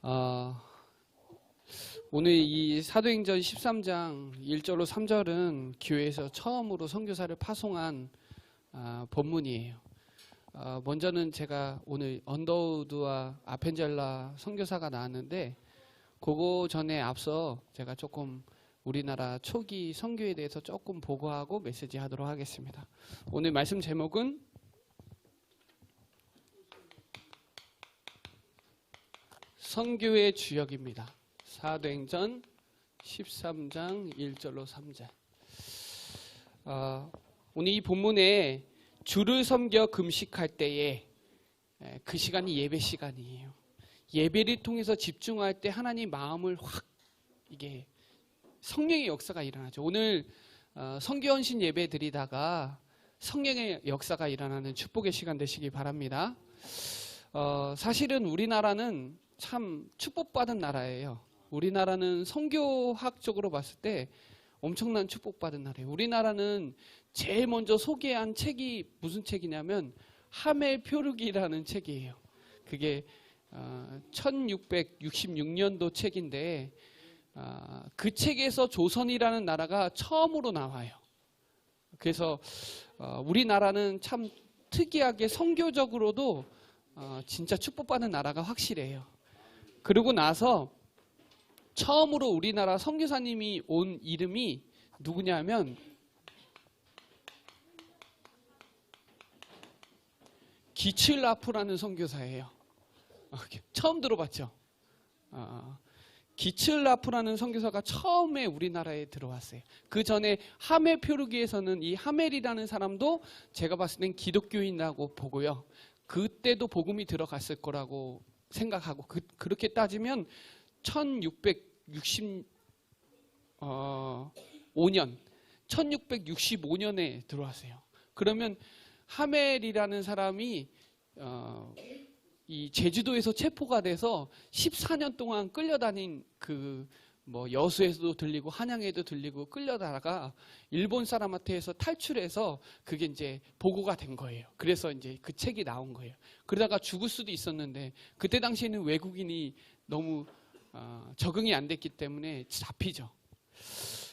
어, 오늘 이 사도행전 13장 1절로 3절은 교회에서 처음으로 선교사를 파송한 본문이에요. 먼저는 제가 오늘 언더우드와 아펜젤라 선교사가 나왔는데 그거 전에 앞서 제가 조금 우리나라 초기 선교에 대해서 조금 보고하고 메시지 하도록 하겠습니다. 오늘 말씀 제목은 선교의 주역입니다. 사도행전 13장 1절로 3절. 오늘 이 본문에 주를 섬겨 금식할 때에 그 시간이 예배 시간이에요. 예배를 통해서 집중할 때 하나님 마음을 확 이게 성령의 역사가 일어나죠. 오늘 선교헌신 예배 드리다가 성령의 역사가 일어나는 축복의 시간 되시기 바랍니다. 사실은 우리나라는 참 축복받은 나라예요. 우리나라는 선교학적으로 봤을 때 엄청난 축복받은 나라예요. 우리나라는 제일 먼저 소개한 책이 무슨 책이냐면 하멜 표류기라는 책이에요. 그게 1666년도 책인데 그 책에서 조선이라는 나라가 처음으로 나와요. 그래서 우리나라는 참 특이하게 선교적으로도 진짜 축복받는 나라가 확실해요. 그러고 나서 처음으로 우리나라 선교사님이 온 이름이 누구냐면 기츠라프라는 선교사예요. 처음 들어봤죠? 기츠라프라는 선교사가 처음에 우리나라에 들어왔어요. 그 전에 하멜 표류기에서는 이 하멜이라는 사람도 제가 봤을 땐 기독교인이라고 보고요. 그때도 복음이 들어갔을 거라고 생각하고 그렇게 따지면 1665년에 들어왔어요. 그러면 하멜이라는 사람이 이 제주도에서 체포가 돼서 14년 동안 끌려다닌 여수에서도 들리고 한양에도 들리고 끌려다가 일본 사람한테서 탈출해서 그게 이제 보고가 된 거예요. 그래서 이제 그 책이 나온 거예요. 그러다가 죽을 수도 있었는데 그때 당시에는 외국인이 너무 적응이 안 됐기 때문에 잡히죠.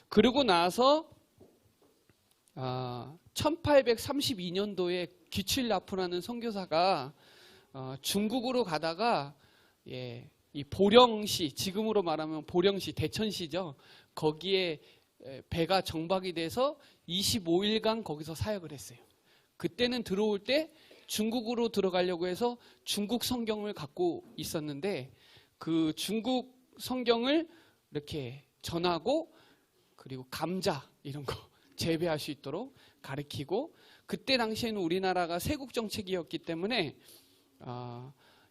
그러고 나서 1832년도에 기츠라프라는 선교사가 중국으로 가다가 이 보령시, 지금으로 말하면 보령시, 대천시죠. 거기에 배가 정박이 돼서 25일간 거기서 사역을 했어요. 그때는 들어올 때 중국으로 들어가려고 해서 중국 성경을 갖고 있었는데 그 중국 성경을 이렇게 전하고 그리고 감자 이런 거 재배할 수 있도록 가르치고 그때 당시에는 우리나라가 세국 정책이었기 때문에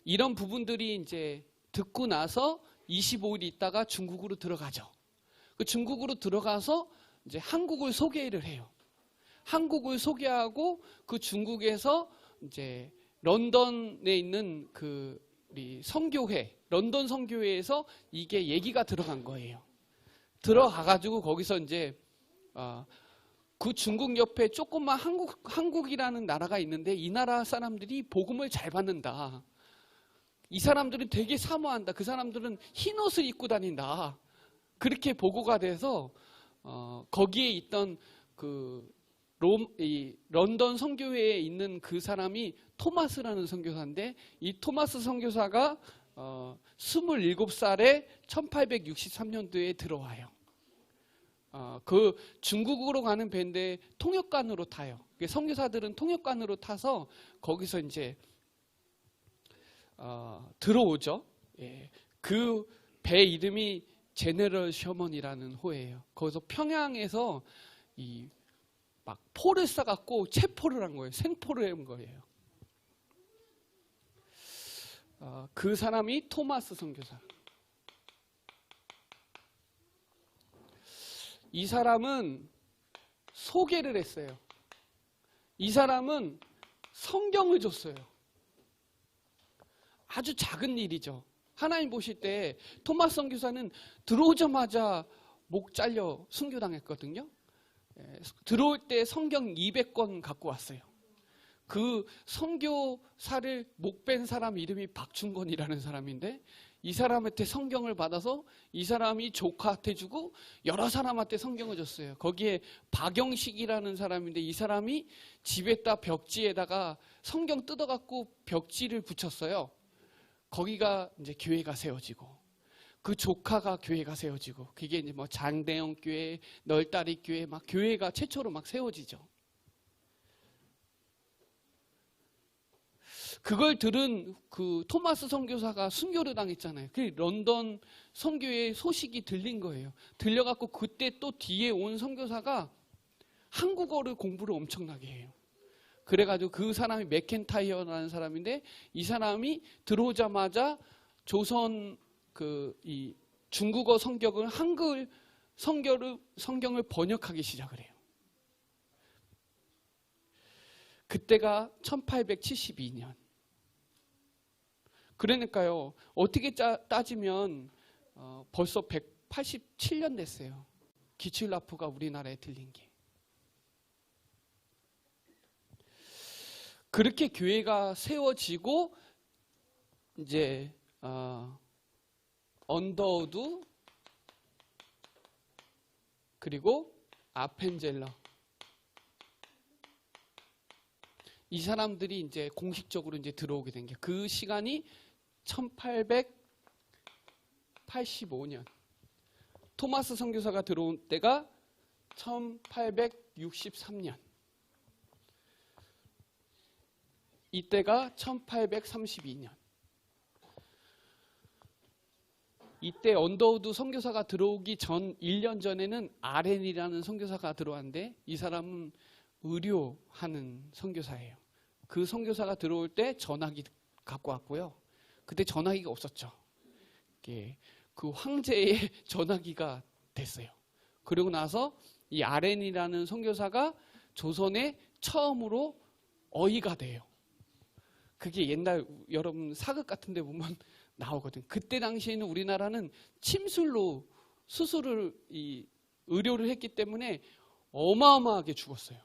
이런 부분들이 이제 듣고 나서 25일 있다가 중국으로 들어가죠. 그 중국으로 들어가서 이제 한국을 소개를 해요. 한국을 소개하고 그 중국에서 이제 런던에 있는 우리 선교회, 런던 선교회에서 이게 얘기가 들어간 거예요. 들어가가지고 거기서 이제 그 중국 옆에 조그만 한국이라는 나라가 있는데 이 나라 사람들이 복음을 잘 받는다. 이 사람들은 되게 사모한다. 그 사람들은 흰 옷을 입고 다닌다. 그렇게 보고가 돼서 거기에 있던 런던 선교회에 있는 그 사람이 토마스라는 선교사인데 이 토마스 선교사가 27살에 1863년도에 들어와요. 그 중국으로 가는 배인데 통역관으로 타요. 선교사들은 통역관으로 타서 거기서 이제 들어오죠. 그 배 이름이 제너럴 셔먼이라는 호예요. 거기서 평양에서 막 포를 싸갖고 체포를 한 거예요. 생포를 한 거예요. 그 사람이 토마스 선교사. 이 사람은 소개를 했어요. 이 사람은 성경을 줬어요. 아주 작은 일이죠. 하나님 보실 때 토마스 선교사는 들어오자마자 목 잘려 순교당했거든요. 들어올 때 성경 200권 갖고 왔어요. 그 선교사를 목 뺀 사람 이름이 박충건이라는 사람인데, 이 사람한테 성경을 받아서 이 사람이 조카한테 주고 여러 사람한테 성경을 줬어요. 거기에 박영식이라는 사람인데, 이 사람이 집에다 벽지에다가 성경 뜯어갖고 벽지를 붙였어요. 거기가 이제 교회가 세워지고, 그 조카가 교회가 세워지고, 그게 이제 뭐 장대영 교회, 널다리 교회, 막 교회가 최초로 막 세워지죠. 그걸 들은 그 토마스 선교사가 순교를 당했잖아요. 그 런던 선교의 소식이 들린 거예요. 들려갖고 그때 또 뒤에 온 선교사가 한국어를 공부를 엄청나게 해요. 그래가지고 그 사람이 맥켄타이어라는 사람인데, 이 사람이 들어오자마자 조선 이 중국어 성경을 한글 성경을 번역하기 시작을 해요. 그때가 1872년. 그러니까요, 어떻게 따지면 벌써 187년 됐어요. 기칠라프가 우리나라에 들린 게. 그렇게 교회가 세워지고, 이제 언더우드 그리고 아펜젤러, 이 사람들이 이제 공식적으로 이제 들어오게 된 게, 그 시간이 1885년. 토마스 선교사가 들어온 때가 1863년. 이때가 1832년. 이때 언더우드 선교사가 들어오기 전 1년 전에는 아렌이라는 선교사가 들어왔는데, 이 사람은 의료하는 선교사예요. 그 선교사가 들어올 때 전화기 갖고 왔고요. 그때 전화기가 없었죠. 그 황제의 전화기가 됐어요. 그리고 나서 이 아렌이라는 선교사가 조선에 처음으로 어이가 돼요. 그게 옛날 여러분 사극 같은 데 보면 나오거든. 그때 당시에는 우리나라는 침술로 수술을 의료를 했기 때문에 어마어마하게 죽었어요.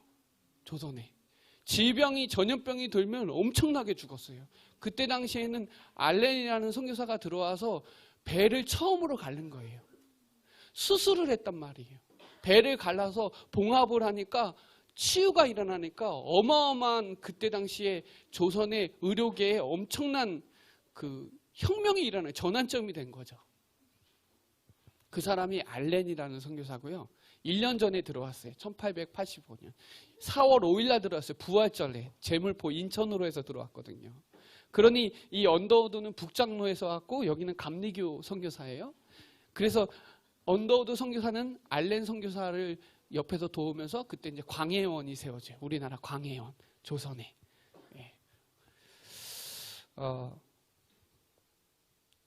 조선에. 질병이, 전염병이 들면 엄청나게 죽었어요. 그때 당시에는 알렌이라는 선교사가 들어와서 배를 처음으로 갈른 거예요. 수술을 했단 말이에요. 배를 갈라서 봉합을 하니까 치유가 일어나니까 어마어마한, 그때 당시에 조선의 의료계에 엄청난 그 혁명이 일어나요. 전환점이 된 거죠. 그 사람이 알렌이라는 선교사고요. 1년 전에 들어왔어요. 1885년 4월 5일 날 들어왔어요. 부활절에 제물포 인천으로 해서 들어왔거든요. 그러니 이 언더우드는 북장로에서 왔고, 여기는 감리교 선교사예요. 그래서 언더우드 선교사는 알렌 선교사를 옆에서 도우면서, 그때 이제 광해원이 세워져요. 우리나라 광해원, 조선에. 예.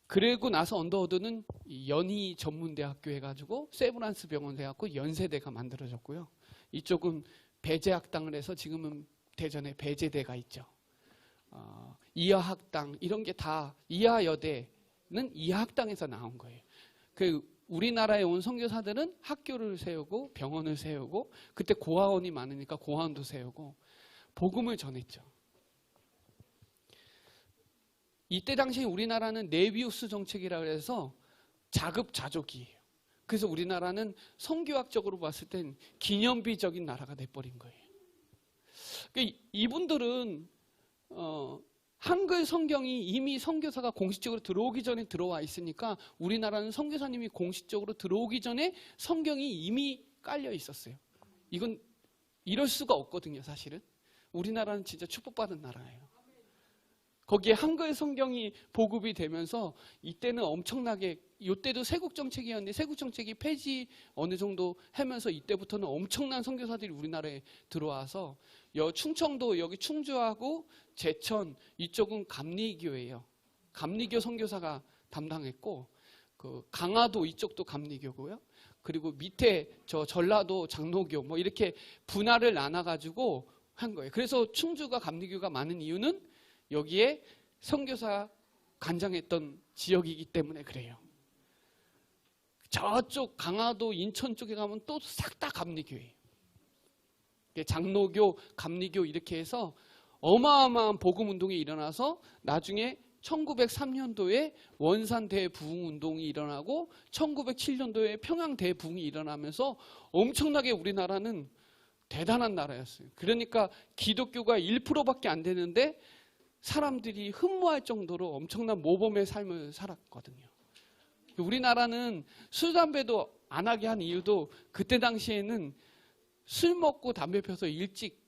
그리고 나서 언더우드는 연희 전문대학교 해가지고 세브란스 병원 해갖고 연세대가 만들어졌고요. 이쪽은 배제학당을 해서 지금은 대전에 배제대가 있죠. 이하학당, 이런 게 다, 이하여대는 이하학당에서 나온 거예요. 그 우리나라에 온 선교사들은 학교를 세우고 병원을 세우고, 그때 고아원이 많으니까 고아원도 세우고 복음을 전했죠. 이때 당시 우리나라는 네비우스 정책이라고 해서 자급자족이에요. 그래서 우리나라는 선교학적으로 봤을 땐 기념비적인 나라가 돼버린 거예요. 그러니까 이분들은 한글 성경이 이미 선교사가 공식적으로 들어오기 전에 들어와 있으니까, 우리나라는 선교사님이 공식적으로 들어오기 전에 성경이 이미 깔려 있었어요. 이건 이럴 수가 없거든요, 사실은. 우리나라는 진짜 축복받은 나라예요. 거기에 한글 성경이 보급이 되면서 이때는 엄청나게, 이때도 세국정책이었는데 세국정책이 폐지 어느 정도 하면서 이때부터는 엄청난 선교사들이 우리나라에 들어와서, 충청도, 여기 충주하고 제천 이쪽은 감리교예요. 감리교 선교사가 담당했고, 그 강화도 이쪽도 감리교고요. 그리고 밑에 저 전라도 장로교, 뭐 이렇게 분할을 나눠가지고 한 거예요. 그래서 충주가 감리교가 많은 이유는 여기에 선교사 간장했던 지역이기 때문에 그래요. 저쪽 강화도 인천 쪽에 가면 또 싹 다 감리교예요. 장로교, 감리교 이렇게 해서 어마어마한 복음운동이 일어나서 나중에 1903년도에 원산 대부흥운동이 일어나고 1907년도에 평양 대부흥이 일어나면서 엄청나게 우리나라는 대단한 나라였어요. 그러니까 기독교가 1%밖에 안 되는데 사람들이 흠모할 정도로 엄청난 모범의 삶을 살았거든요. 우리나라는 술, 담배도 안 하게 한 이유도 그때 당시에는 술 먹고 담배 펴서 일찍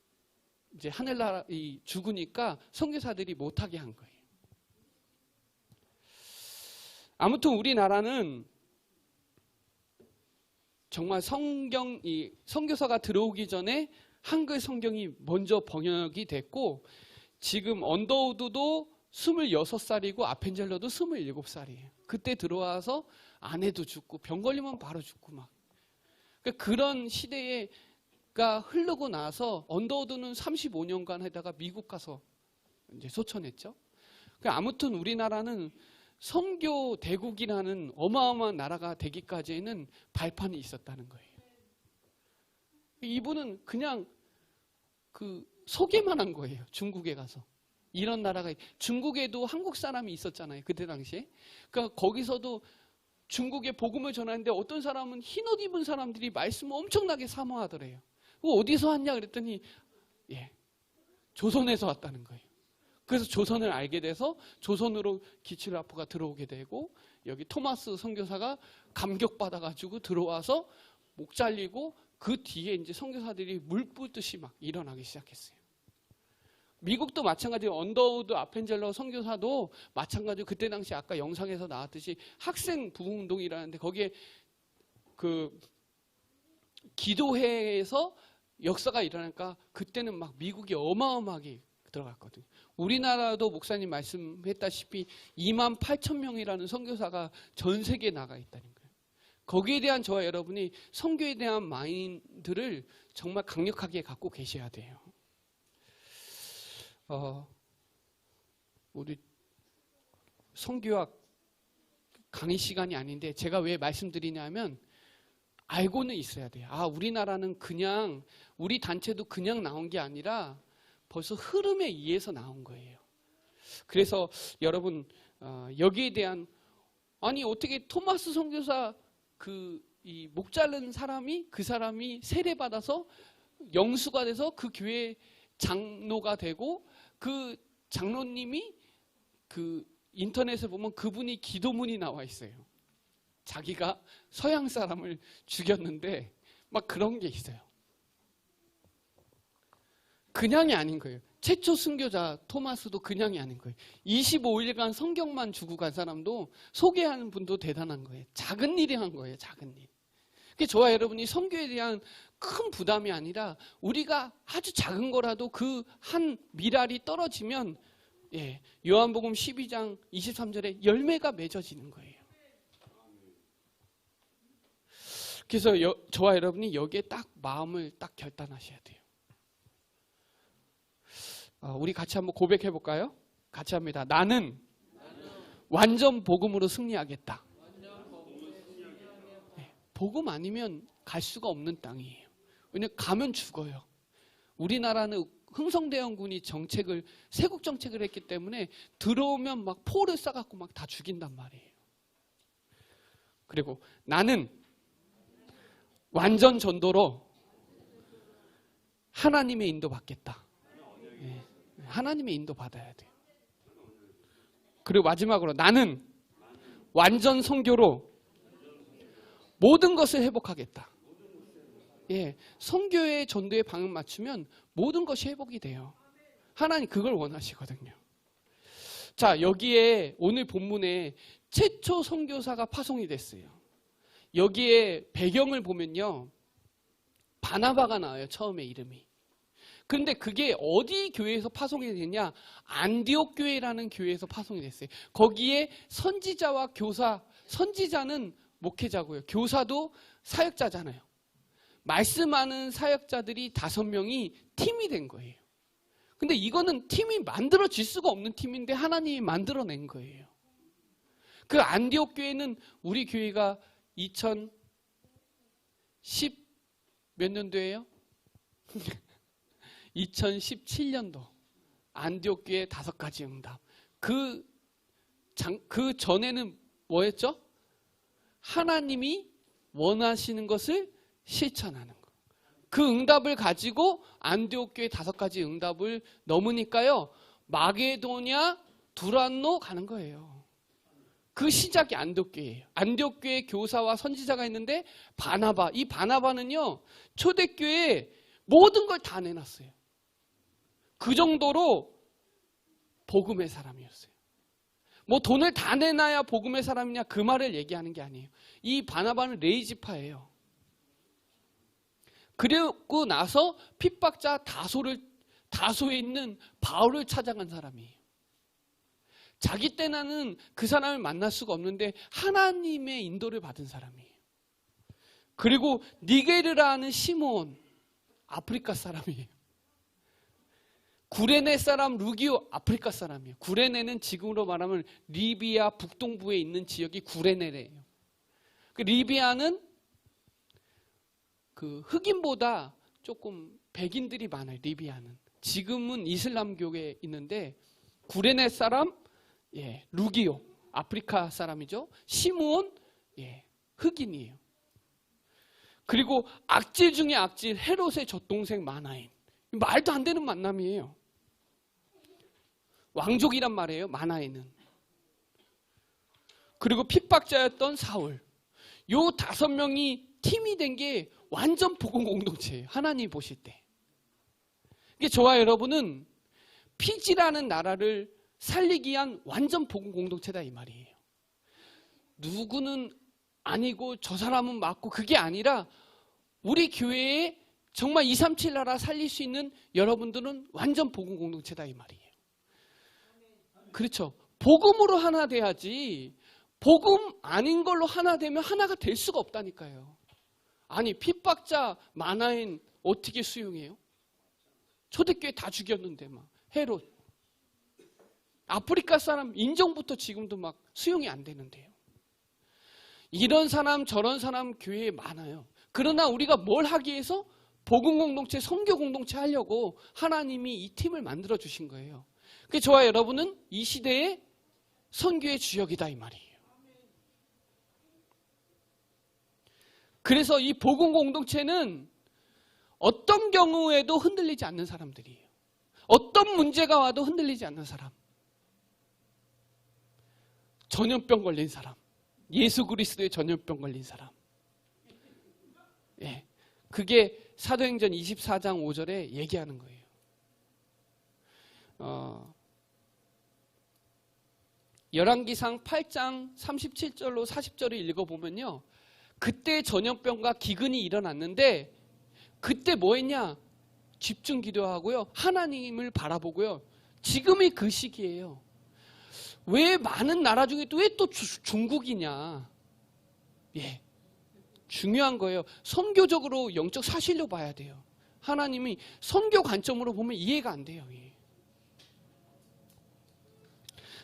이제 하늘나라 죽으니까 선교사들이 못하게 한 거예요. 아무튼 우리나라는 정말 선교사가 들어오기 전에 한글 성경이 먼저 번역이 됐고, 지금 언더우드도 26살이고 아펜젤러도 27살이에요. 그때 들어와서 아내도 죽고 병 걸리면 바로 죽고 막. 그러니까 그런 시대가 흐르고 나서 언더우드는 35년간 하다가 미국 가서 이제 소천했죠. 그러니까 아무튼 우리나라는 선교 대국이라는 어마어마한 나라가 되기까지는 발판이 있었다는 거예요. 이분은 그냥 소개만 한 거예요. 중국에 가서. 이런 나라가, 중국에도 한국 사람이 있었잖아요. 그때 당시에. 그러니까 거기서도 중국에 복음을 전하는데 어떤 사람은 흰옷 입은 사람들이 말씀을 엄청나게 사모하더래요. 어디서 왔냐 그랬더니 조선에서 왔다는 거예요. 그래서 조선을 알게 돼서 조선으로 기칠라프가 들어오게 되고, 여기 토마스 선교사가 감격받아가지고 들어와서 목 잘리고, 그 뒤에 이제 선교사들이 물 붓듯이 막 일어나기 시작했어요. 미국도 마찬가지로 언더우드 아펜젤러 선교사도 마찬가지로 그때 당시 아까 영상에서 나왔듯이 학생 부흥운동이라는데, 거기에 그 기도회에서 역사가 일어나니까 그때는 막 미국이 어마어마하게 들어갔거든요. 우리나라도 목사님 말씀했다시피 28,000명이라는 선교사가 전 세계에 나가 있다는 거예요. 거기에 대한 저와 여러분이 선교에 대한 마인드를 정말 강력하게 갖고 계셔야 돼요. 우리 선교학 강의 시간이 아닌데 제가 왜 말씀드리냐면, 알고는 있어야 돼요. 우리나라는 그냥, 우리 단체도 그냥 나온 게 아니라 벌써 흐름에 의해서 나온 거예요. 그래서 여러분 여기에 대한, 어떻게 토마스 선교사 이 목 자른 사람이, 그 사람이 세례받아서 영수가 돼서 그 교회 장로가 되고, 그 장로님이 인터넷에 보면 그분이 기도문이 나와 있어요. 자기가 서양 사람을 죽였는데 막 그런 게 있어요. 그냥이 아닌 거예요. 최초 순교자 토마스도 그냥이 아닌 거예요. 25일간 성경만 주고 간 사람도 소개하는 분도 대단한 거예요. 작은 일이 한 거예요. 작은 일. 그래서 저와 여러분이 선교에 대한 큰 부담이 아니라, 우리가 아주 작은 거라도 그 한 미랄이 떨어지면 요한복음 12장 23절에 열매가 맺어지는 거예요. 그래서 저와 여러분이 여기에 딱 마음을 딱 결단하셔야 돼요. 우리 같이 한번 고백해 볼까요? 같이 합니다. 나는 완전 복음으로 승리하겠다. 복음 아니면 갈 수가 없는 땅이에요. 왜냐하면 가면 죽어요. 우리나라는 흥성대원군이 세국 정책을 했기 때문에 들어오면 막 포를 쏴갖고 막 다 죽인단 말이에요. 그리고 나는 완전 전도로 하나님의 인도 받겠다. 하나님의 인도 받아야 돼요. 그리고 마지막으로 나는 완전 선교로 모든 것을 회복하겠다. 선교의 전도에 방을 맞추면 모든 것이 회복이 돼요. 하나님 그걸 원하시거든요. 자, 여기에 오늘 본문에 최초 선교사가 파송이 됐어요. 여기에 배경을 보면요, 바나바가 나와요. 처음에 이름이. 그런데 그게 어디 교회에서 파송이 됐냐? 안디옥 교회라는 교회에서 파송이 됐어요. 거기에 선지자와 교사, 선지자는 목회자고요. 교사도 사역자잖아요. 말씀하는 사역자들이 5명이 팀이 된 거예요. 근데 이거는 팀이 만들어질 수가 없는 팀인데 하나님이 만들어낸 거예요. 그 안디옥 교회는 우리 교회가 2010 몇 년도예요? 2017년도 안디옥 교회 5가지 응답. 그 전에는 뭐였죠? 하나님이 원하시는 것을 실천하는 것. 그 응답을 가지고 안디옥 교회 5가지 응답을 넘으니까요, 마게도냐, 두란노 가는 거예요. 그 시작이 안디옥 교회예요. 안디옥 교회 교사와 선지자가 있는데 바나바, 이 바나바는요 초대교회에 모든 걸 다 내놨어요. 그 정도로 복음의 사람이었어요. 뭐 돈을 다 내놔야 복음의 사람이냐 그 말을 얘기하는 게 아니에요. 이 바나바는 레이지파예요. 그리고 나서 핍박자 다소에 있는 바울을 찾아간 사람이에요. 자기 때나는 그 사람을 만날 수가 없는데 하나님의 인도를 받은 사람이에요. 그리고 니게르라는 시몬, 아프리카 사람이에요. 구레네 사람 루기오, 아프리카 사람이에요. 구레네는 지금으로 말하면 리비아 북동부에 있는 지역이 구레네래요. 그 리비아는 그 흑인보다 조금 백인들이 많아요. 리비아는 지금은 이슬람교에 있는데 구레네 사람, 루기오, 아프리카 사람이죠. 시므온, 흑인이에요. 그리고 악질 중에 악질, 헤롯의 젖동생 마나인. 말도 안 되는 만남이에요. 왕족이란 말이에요, 마나인은. 그리고 핍박자였던 사울. 요 5명이 팀이 된 게 완전 복음 공동체예요. 하나님 보실 때. 이게 저와 여러분은 피지라는 나라를 살리기 위한 완전 복음 공동체다 이 말이에요. 누구는 아니고 저 사람은 맞고 그게 아니라 우리 교회에 정말 237 나라 살릴 수 있는 여러분들은 완전 복음 공동체다 이 말이에요. 그렇죠. 복음으로 하나 돼야지 복음 아닌 걸로 하나 되면 하나가 될 수가 없다니까요. 아니 핍박자 마나인 어떻게 수용해요? 초대교회 다 죽였는데 막 헤롯. 아프리카 사람 인종부터 지금도 막 수용이 안 되는데요. 이런 사람 저런 사람 교회에 많아요. 그러나 우리가 뭘 하기 위해서 복음 공동체, 선교 공동체 하려고 하나님이 이 팀을 만들어 주신 거예요. 그래서 저와 여러분은 이 시대의 선교의 주역이다 이 말이에요. 그래서 이 복음 공동체는 어떤 경우에도 흔들리지 않는 사람들이에요. 어떤 문제가 와도 흔들리지 않는 사람. 전염병 걸린 사람. 예수 그리스도의 전염병 걸린 사람. 그게 사도행전 24장 5절에 얘기하는 거예요. 열왕기상 8장 37절로 40절을 읽어보면요. 그때 전염병과 기근이 일어났는데 그때 뭐 했냐? 집중 기도하고요. 하나님을 바라보고요. 지금이 그 시기예요. 왜 많은 나라 중에 또 왜 또 중국이냐? 중요한 거예요. 선교적으로 영적 사실로 봐야 돼요. 하나님이 선교 관점으로 보면 이해가 안 돼요.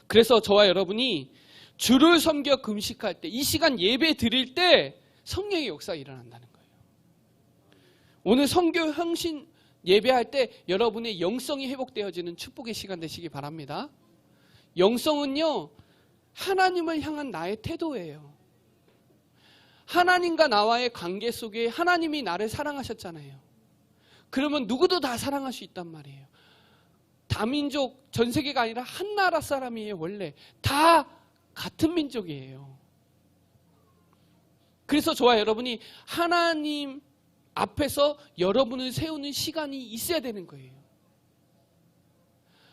그래서 저와 여러분이 주를 섬겨 금식할 때, 이 시간 예배 드릴 때 성령의 역사가 일어난다는 거예요. 오늘 선교 헌신 예배할 때 여러분의 영성이 회복되어지는 축복의 시간 되시기 바랍니다. 영성은요, 하나님을 향한 나의 태도예요. 하나님과 나와의 관계 속에 하나님이 나를 사랑하셨잖아요. 그러면 누구도 다 사랑할 수 있단 말이에요. 다민족, 전 세계가 아니라 한 나라 사람이에요. 원래 다 같은 민족이에요. 그래서 저와 여러분이 하나님 앞에서 여러분을 세우는 시간이 있어야 되는 거예요.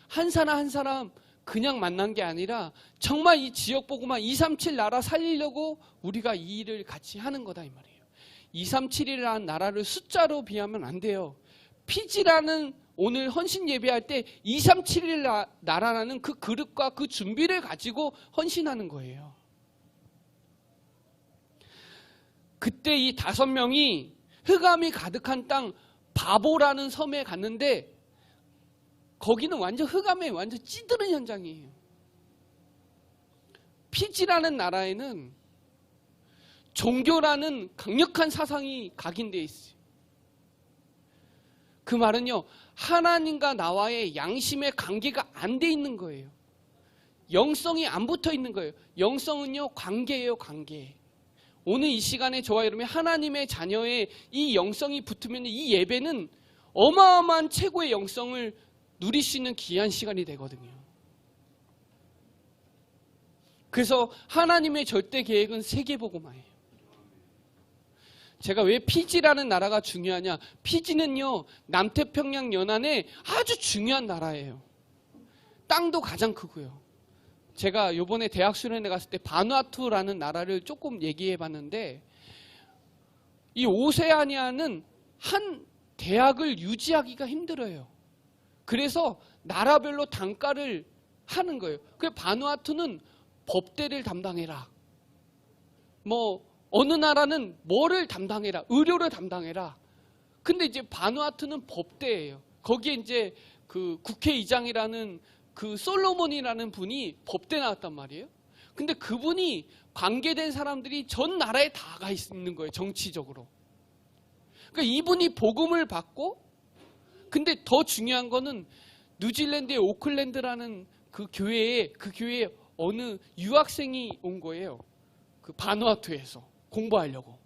한 사람 한 사람 그냥 만난 게 아니라 정말 이 지역 보고만 237 나라 살리려고 우리가 이 일을 같이 하는 거다 이 말이에요. 237이라는 나라를 숫자로 비하면 안 돼요. 피지라는 오늘 헌신 예배할 때 237 나라라는 그 그릇과 그 준비를 가지고 헌신하는 거예요. 그때 이 5명이 흑암이 가득한 땅 바보라는 섬에 갔는데 거기는 완전 흑암에 완전 찌드는 현장이에요. 피지라는 나라에는 종교라는 강력한 사상이 각인되어 있어요. 그 말은요, 하나님과 나와의 양심의 관계가 안 돼 있는 거예요. 영성이 안 붙어 있는 거예요. 영성은요, 관계예요, 관계. 오늘 이 시간에 저와 여러분이 하나님의 자녀의 이 영성이 붙으면 이 예배는 어마어마한 최고의 영성을 누릴 수 있는 귀한 시간이 되거든요. 그래서 하나님의 절대 계획은 세계복음화예요. 제가 왜 피지라는 나라가 중요하냐? 피지는요, 남태평양 연안에 아주 중요한 나라예요. 땅도 가장 크고요. 제가 요번에 대학 수련회 갔을 때 바누아투라는 나라를 조금 얘기해 봤는데, 이 오세아니아는 한 대학을 유지하기가 힘들어요. 그래서 나라별로 단가를 하는 거예요. 그래서 바누아투는 법대를 담당해라. 어느 나라는 뭐를 담당해라. 의료를 담당해라. 근데 이제 바누아투는 법대예요. 거기에 이제 그 국회의장이라는 그 솔로몬이라는 분이 법대 나왔단 말이에요. 근데 그분이 관계된 사람들이 전 나라에 다 가 있는 거예요. 정치적으로. 그러니까 이분이 복음을 받고, 근데 더 중요한 거는 뉴질랜드의 오클랜드라는 그 교회에 어느 유학생이 온 거예요. 그 바누아투에서 공부하려고.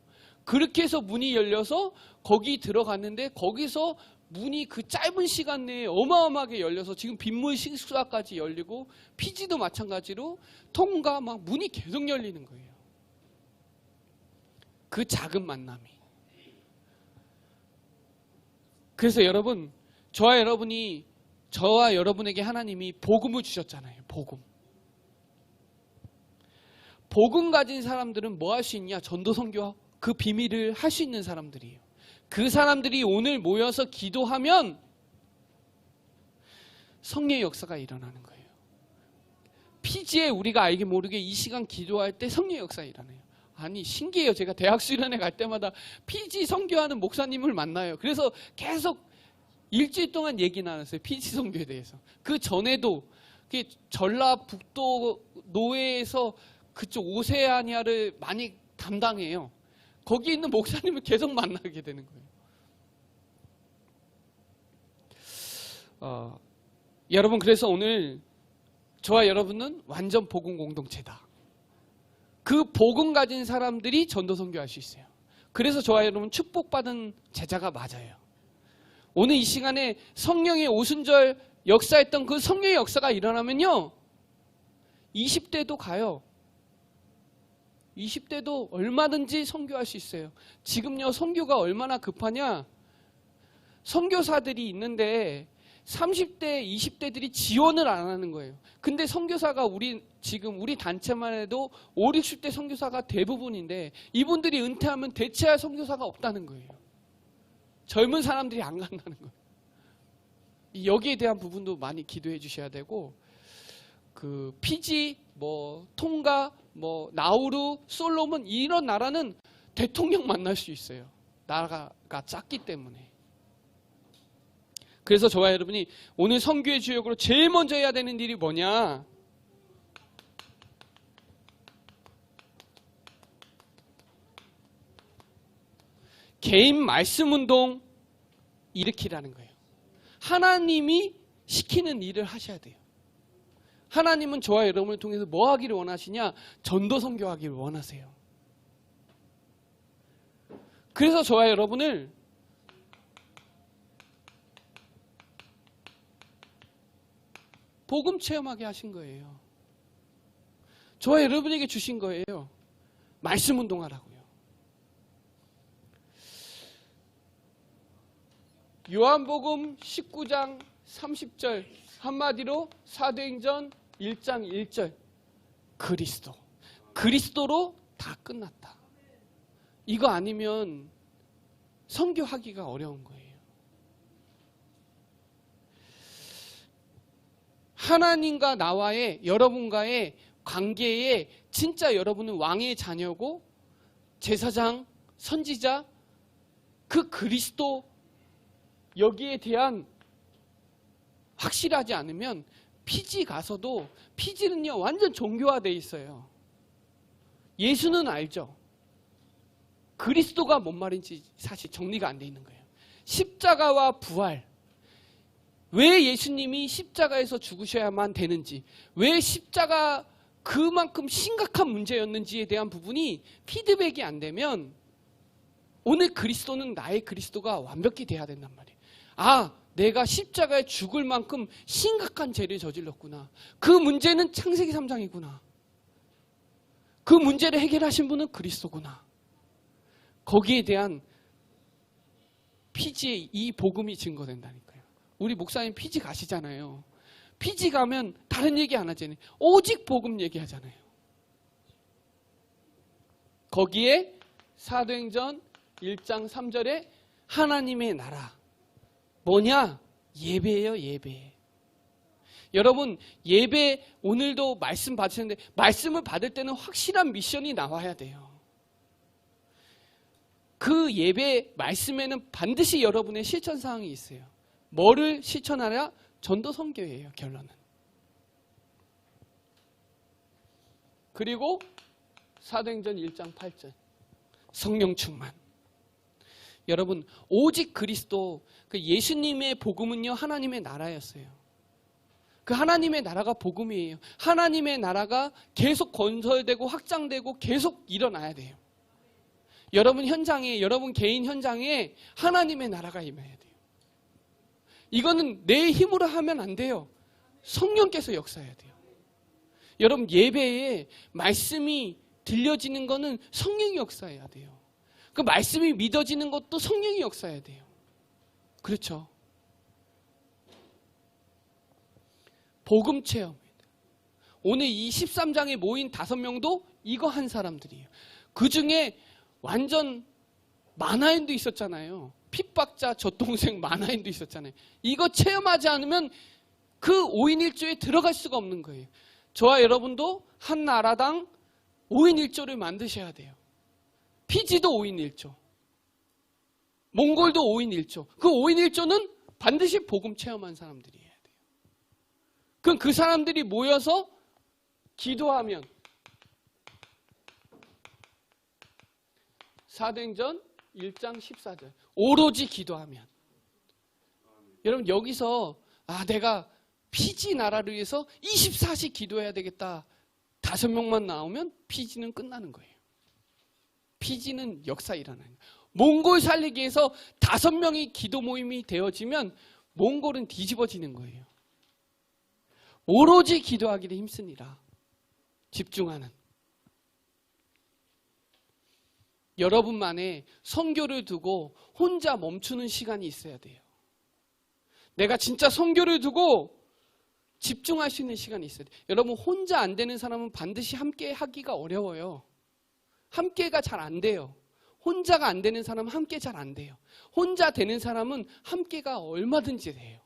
그렇게 해서 문이 열려서 거기 들어갔는데, 거기서 문이 그 짧은 시간 내에 어마어마하게 열려서 지금 빗물 식수화까지 열리고, 피지도 마찬가지로 통과 막 문이 계속 열리는 거예요. 그 작은 만남이. 그래서 여러분, 저와 여러분에게 하나님이 복음을 주셨잖아요. 복음 가진 사람들은 뭐 할 수 있냐? 전도 선교 그 비밀을 할 수 있는 사람들이에요. 그 사람들이 오늘 모여서 기도하면 성령의 역사가 일어나는 거예요. 피지에 우리가 알게 모르게 이 시간 기도할 때 성령의 역사가 일어나요. 아니, 신기해요. 제가 대학 수련회 갈 때마다 피지 선교하는 목사님을 만나요. 그래서 계속 일주일 동안 얘기 나눴어요. 피지 선교에 대해서. 그 전에도 전라북도 노회에서 그쪽 오세아니아를 많이 담당해요. 거기 있는 목사님을 계속 만나게 되는 거예요. 여러분, 그래서 오늘 저와 여러분은 완전 복음 공동체다. 그 복음 가진 사람들이 전도 선교할 수 있어요. 그래서 저와 여러분 축복받은 제자가 맞아요. 오늘 이 시간에 성령의 오순절 역사했던 그 성령의 역사가 일어나면요, 20대도 가요. 20대도 얼마든지 선교할 수 있어요. 지금요, 선교가 얼마나 급하냐? 선교사들이 있는데 30대, 20대들이 지원을 안 하는 거예요. 근데 선교사가 지금 우리 단체만 해도 5, 60대 선교사가 대부분인데, 이분들이 은퇴하면 대체할 선교사가 없다는 거예요. 젊은 사람들이 안 간다는 거예요. 여기에 대한 부분도 많이 기도해 주셔야 되고, 그 피지, 통가, 나우루, 솔로몬, 이런 나라는 대통령 만날 수 있어요. 나라가 작기 때문에. 그래서 저와 여러분이 오늘 선교의 주역으로 제일 먼저 해야 되는 일이 뭐냐? 개인 말씀 운동 일으키라는 거예요. 하나님이 시키는 일을 하셔야 돼요. 하나님은 저와 여러분을 통해서 뭐 하기를 원하시냐? 전도 선교하기를 원하세요. 그래서 저와 여러분을 복음 체험하게 하신 거예요. 저와 여러분에게 주신 거예요. 말씀 운동하라고요. 요한복음 19장 30절, 한마디로 사도행전 1장 1절, 그리스도로 다 끝났다. 이거 아니면 선교하기가 어려운 거예요. 하나님과 나와의, 여러분과의 관계에 진짜 여러분은 왕의 자녀고 제사장, 선지자, 그 그리스도, 여기에 대한 확실하지 않으면 피지 가서도, 피지는요 완전 종교화되어 있어요. 예수는 알죠. 그리스도가 뭔 말인지 사실 정리가 안 돼 있는 거예요. 십자가와 부활. 왜 예수님이 십자가에서 죽으셔야만 되는지, 왜 십자가 그만큼 심각한 문제였는지에 대한 부분이 피드백이 안 되면 오늘 그리스도는 나의 그리스도가 완벽히 돼야 된단 말이에요. 아, 내가 십자가에 죽을 만큼 심각한 죄를 저질렀구나. 그 문제는 창세기 3장이구나. 그 문제를 해결하신 분은 그리스도구나. 거기에 대한 피지의 이 복음이 증거된다니까요. 우리 목사님 피지 가시잖아요. 피지 가면 다른 얘기 안 하잖아요. 오직 복음 얘기하잖아요. 거기에 사도행전 1장 3절에 하나님의 나라. 뭐냐? 예배예요, 예배. 여러분, 예배 오늘도 말씀 받으셨는데 말씀을 받을 때는 확실한 미션이 나와야 돼요. 그 예배 말씀에는 반드시 여러분의 실천 사항이 있어요. 뭐를 실천하랴? 전도 선교예요, 결론은. 그리고 사도행전 1장 8절 성령 충만. 여러분, 오직 그리스도, 그 예수님의 복음은요, 하나님의 나라였어요. 그 하나님의 나라가 복음이에요. 하나님의 나라가 계속 건설되고 확장되고 계속 일어나야 돼요. 여러분 현장에, 여러분 개인 현장에 하나님의 나라가 임해야 돼요. 이거는 내 힘으로 하면 안 돼요. 성령께서 역사해야 돼요. 여러분 예배에 말씀이 들려지는 거는 성령이 역사해야 돼요. 그 말씀이 믿어지는 것도 성령이 역사해야 돼요. 그렇죠. 복음 체험입니다. 오늘 이 13장에 모인 5명도 이거 한 사람들이에요. 그 중에 완전 만화인도 있었잖아요. 핍박자 젖동생 만화인도 있었잖아요. 이거 체험하지 않으면 그 5인 1조에 들어갈 수가 없는 거예요. 저와 여러분도 한 나라당 5인 1조를 만드셔야 돼요. 피지도 5인 1조, 몽골도 5인 1조. 그 5인 1조는 반드시 복음 체험한 사람들이 해야 돼요. 그럼 그 사람들이 모여서 기도하면 사도행전 1장 14절 오로지 기도하면. 여러분 여기서 내가 피지 나라를 위해서 24시 기도해야 되겠다 5명만 나오면 피지는 끝나는 거예요. 피지는 역사 일어나는 거예요. 몽골 살리기 위해서 5명이 기도 모임이 되어지면 몽골은 뒤집어지는 거예요. 오로지 기도하기를 힘쓰니라. 집중하는. 여러분만의 선교를 두고 혼자 멈추는 시간이 있어야 돼요. 내가 진짜 선교를 두고 집중할 수 있는 시간이 있어야 돼요. 여러분 혼자 안 되는 사람은 반드시 함께 하기가 어려워요. 함께가 잘 안 돼요. 혼자가 안 되는 사람은 함께 잘 안 돼요. 혼자 되는 사람은 함께가 얼마든지 돼요.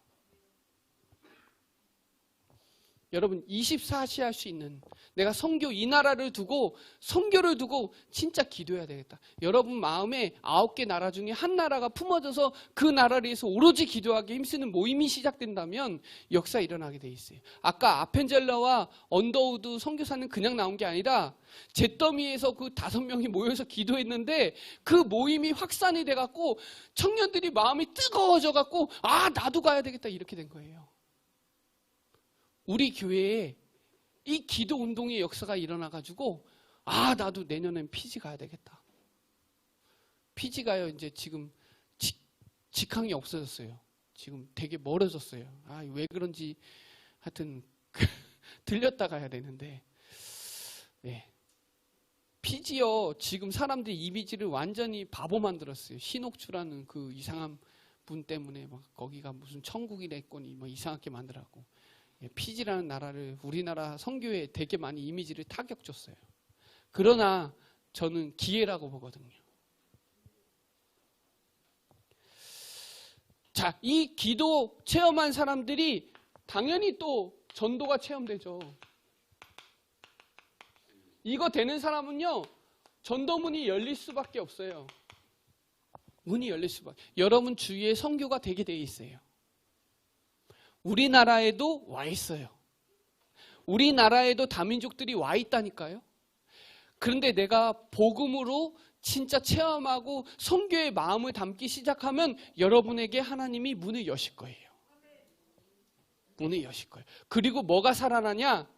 여러분 24시 할 수 있는, 내가 선교 이 나라를 두고 선교를 두고 진짜 기도해야 되겠다. 여러분 마음에 9개 나라 중에 한 나라가 품어져서 그 나라를 위해서 오로지 기도하기 힘쓰는 모임이 시작된다면 역사 일어나게 돼 있어요. 아까 아펜젤러와 언더우드 선교사는 그냥 나온 게 아니라 잿더미에서 그 5명이 모여서 기도했는데 그 모임이 확산이 돼갖고 청년들이 마음이 뜨거워져갖고 나도 가야 되겠다 이렇게 된 거예요. 우리 교회에 이 기도 운동의 역사가 일어나가지고 나도 내년엔 피지 가야 되겠다. 피지가요 이제 지금 직항이 없어졌어요. 지금 되게 멀어졌어요. 왜 그런지 하여튼 들렸다 가야 되는데 피지요 지금 사람들이 이미지를 완전히 바보 만들었어요. 신옥주라는 그 이상한 분 때문에 막 거기가 무슨 천국이랬거니 뭐 이상하게 만들었고. 피지라는 나라를 우리나라 선교에 되게 많이 이미지를 타격 줬어요. 그러나 저는 기회라고 보거든요. 자, 이 기도 체험한 사람들이 당연히 또 전도가 체험되죠. 이거 되는 사람은요, 전도문이 열릴 수밖에 없어요. 문이 열릴 수밖에. 여러분 주위에 선교가 되게 돼 있어요. 우리나라에도 와 있어요. 우리나라에도 다민족들이 와 있다니까요. 그런데 내가 복음으로 진짜 체험하고 선교의 마음을 담기 시작하면 여러분에게 하나님이 문을 여실 거예요. 문을 여실 거예요. 그리고 뭐가 살아나냐?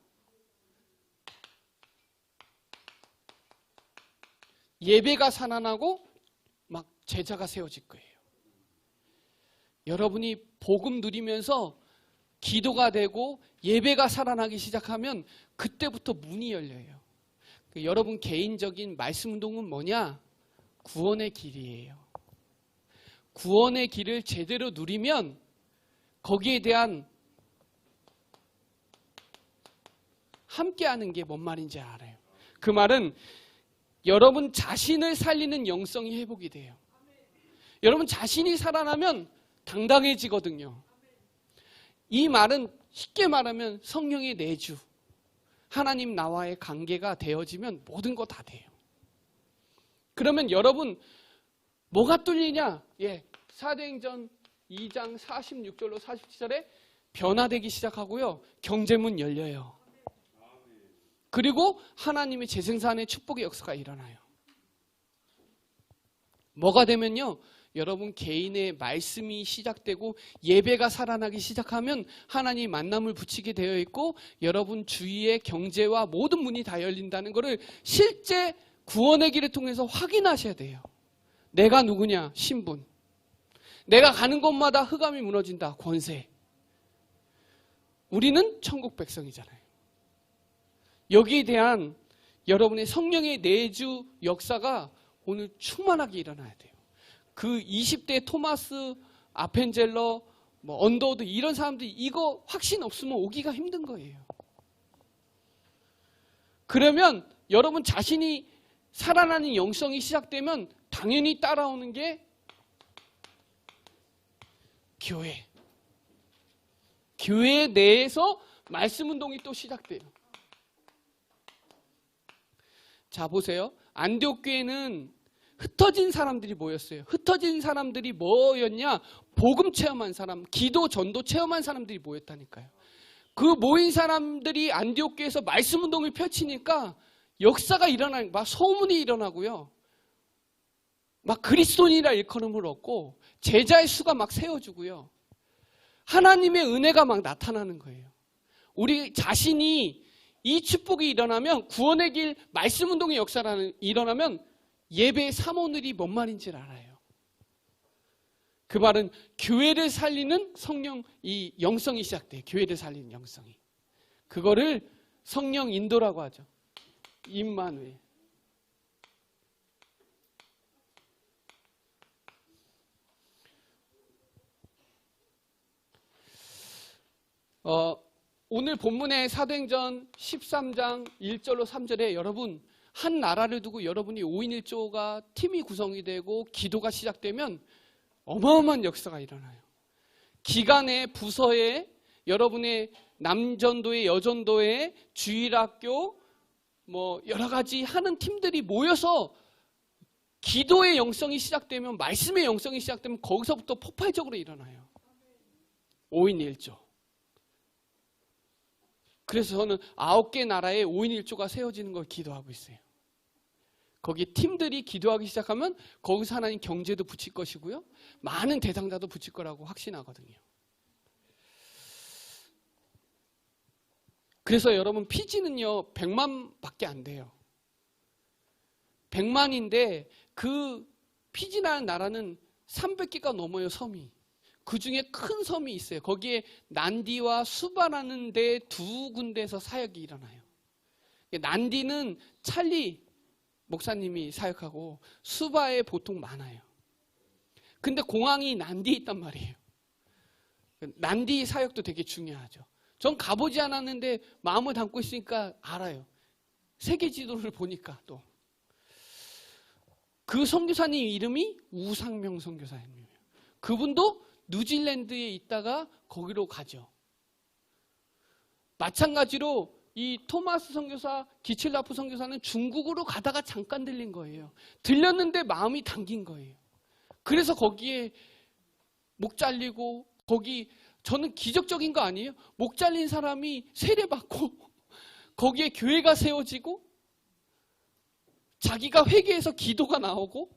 예배가 살아나고 막 제자가 세워질 거예요. 여러분이 복음 누리면서 기도가 되고 예배가 살아나기 시작하면 그때부터 문이 열려요. 여러분 개인적인 말씀 운동은 뭐냐? 구원의 길이에요. 구원의 길을 제대로 누리면 거기에 대한 함께하는 게 뭔 말인지 알아요. 그 말은 여러분 자신을 살리는 영성이 회복이 돼요. 여러분 자신이 살아나면 당당해지거든요. 이 말은 쉽게 말하면 성령의 내주, 하나님 나와의 관계가 되어지면 모든 거 다 돼요. 그러면 여러분 뭐가 뚫리냐? 사도행전 2장 46절로 47절에 변화되기 시작하고요. 경제문 열려요. 그리고 하나님의 재생산의 축복의 역사가 일어나요. 뭐가 되면요? 여러분 개인의 말씀이 시작되고 예배가 살아나기 시작하면 하나님 만남을 붙이게 되어 있고 여러분 주위의 경제와 모든 문이 다 열린다는 것을 실제 구원의 길을 통해서 확인하셔야 돼요. 내가 누구냐? 신분. 내가 가는 곳마다 흑암이 무너진다. 권세. 우리는 천국 백성이잖아요. 여기에 대한 여러분의 성령의 내주 역사가 오늘 충만하게 일어나야 돼요. 그 20대 토마스, 아펜젤러, 언더우드 이런 사람들이 이거 확신 없으면 오기가 힘든 거예요. 그러면 여러분 자신이 살아나는 영성이 시작되면 당연히 따라오는 게 교회. 교회 내에서 말씀 운동이 또 시작돼요. 자 보세요. 안디옥 교회는 흩어진 사람들이 모였어요. 흩어진 사람들이 뭐였냐? 복음 체험한 사람, 기도 전도 체험한 사람들이 모였다니까요. 그 모인 사람들이 안디옥 교회에서 말씀 운동을 펼치니까 역사가 일어나는, 막 소문이 일어나고요. 막 그리스도인이라 일컬음을 얻고 제자의 수가 막 세워지고요. 하나님의 은혜가 막 나타나는 거예요. 우리 자신이 이 축복이 일어나면 구원의 길 말씀 운동의 역사가 일어나면 예배의 사모늘이 뭔 말인지 알아요. 그 말은 교회를 살리는 성령, 이 영성이 시작돼요. 교회를 살리는 영성이. 그거를 성령 인도라고 하죠. 임마누엘. 오늘 본문의 사도행전 13장 1절로 3절에 여러분 한 나라를 두고 여러분이 5인 1조가 팀이 구성이 되고 기도가 시작되면 어마어마한 역사가 일어나요. 기간에 부서에 여러분의 남전도회, 여전도회, 주일학교 여러 가지 하는 팀들이 모여서 기도의 영성이 시작되면 말씀의 영성이 시작되면 거기서부터 폭발적으로 일어나요. 5인 1조. 그래서 저는 9개 나라에 5인 1조가 세워지는 걸 기도하고 있어요. 거기 팀들이 기도하기 시작하면 거기서 하나님 경제도 붙일 것이고요. 많은 대상자도 붙일 거라고 확신하거든요. 그래서 여러분 피지는요 100만밖에 안 돼요. 100만인데 그 피지라는 나라는 300개가 넘어요. 섬이. 그 중에 큰 섬이 있어요. 거기에 난디와 수바라는 데 두 군데에서 사역이 일어나요. 난디는 찰리 목사님이 사역하고 수바에 보통 많아요. 근데 공항이 난디에 있단 말이에요. 난디 사역도 되게 중요하죠. 전 가보지 않았는데 마음을 담고 있으니까 알아요. 세계 지도를 보니까 또. 그 선교사님 이름이 우상명 선교사님이에요. 그분도 뉴질랜드에 있다가 거기로 가죠. 마찬가지로 이 토마스 선교사, 기칠라프 선교사는 중국으로 가다가 잠깐 들린 거예요. 들렸는데 마음이 당긴 거예요. 그래서 거기에 목 잘리고 거기 저는 기적적인 거 아니에요? 목 잘린 사람이 세례받고 거기에 교회가 세워지고 자기가 회개해서 기도가 나오고,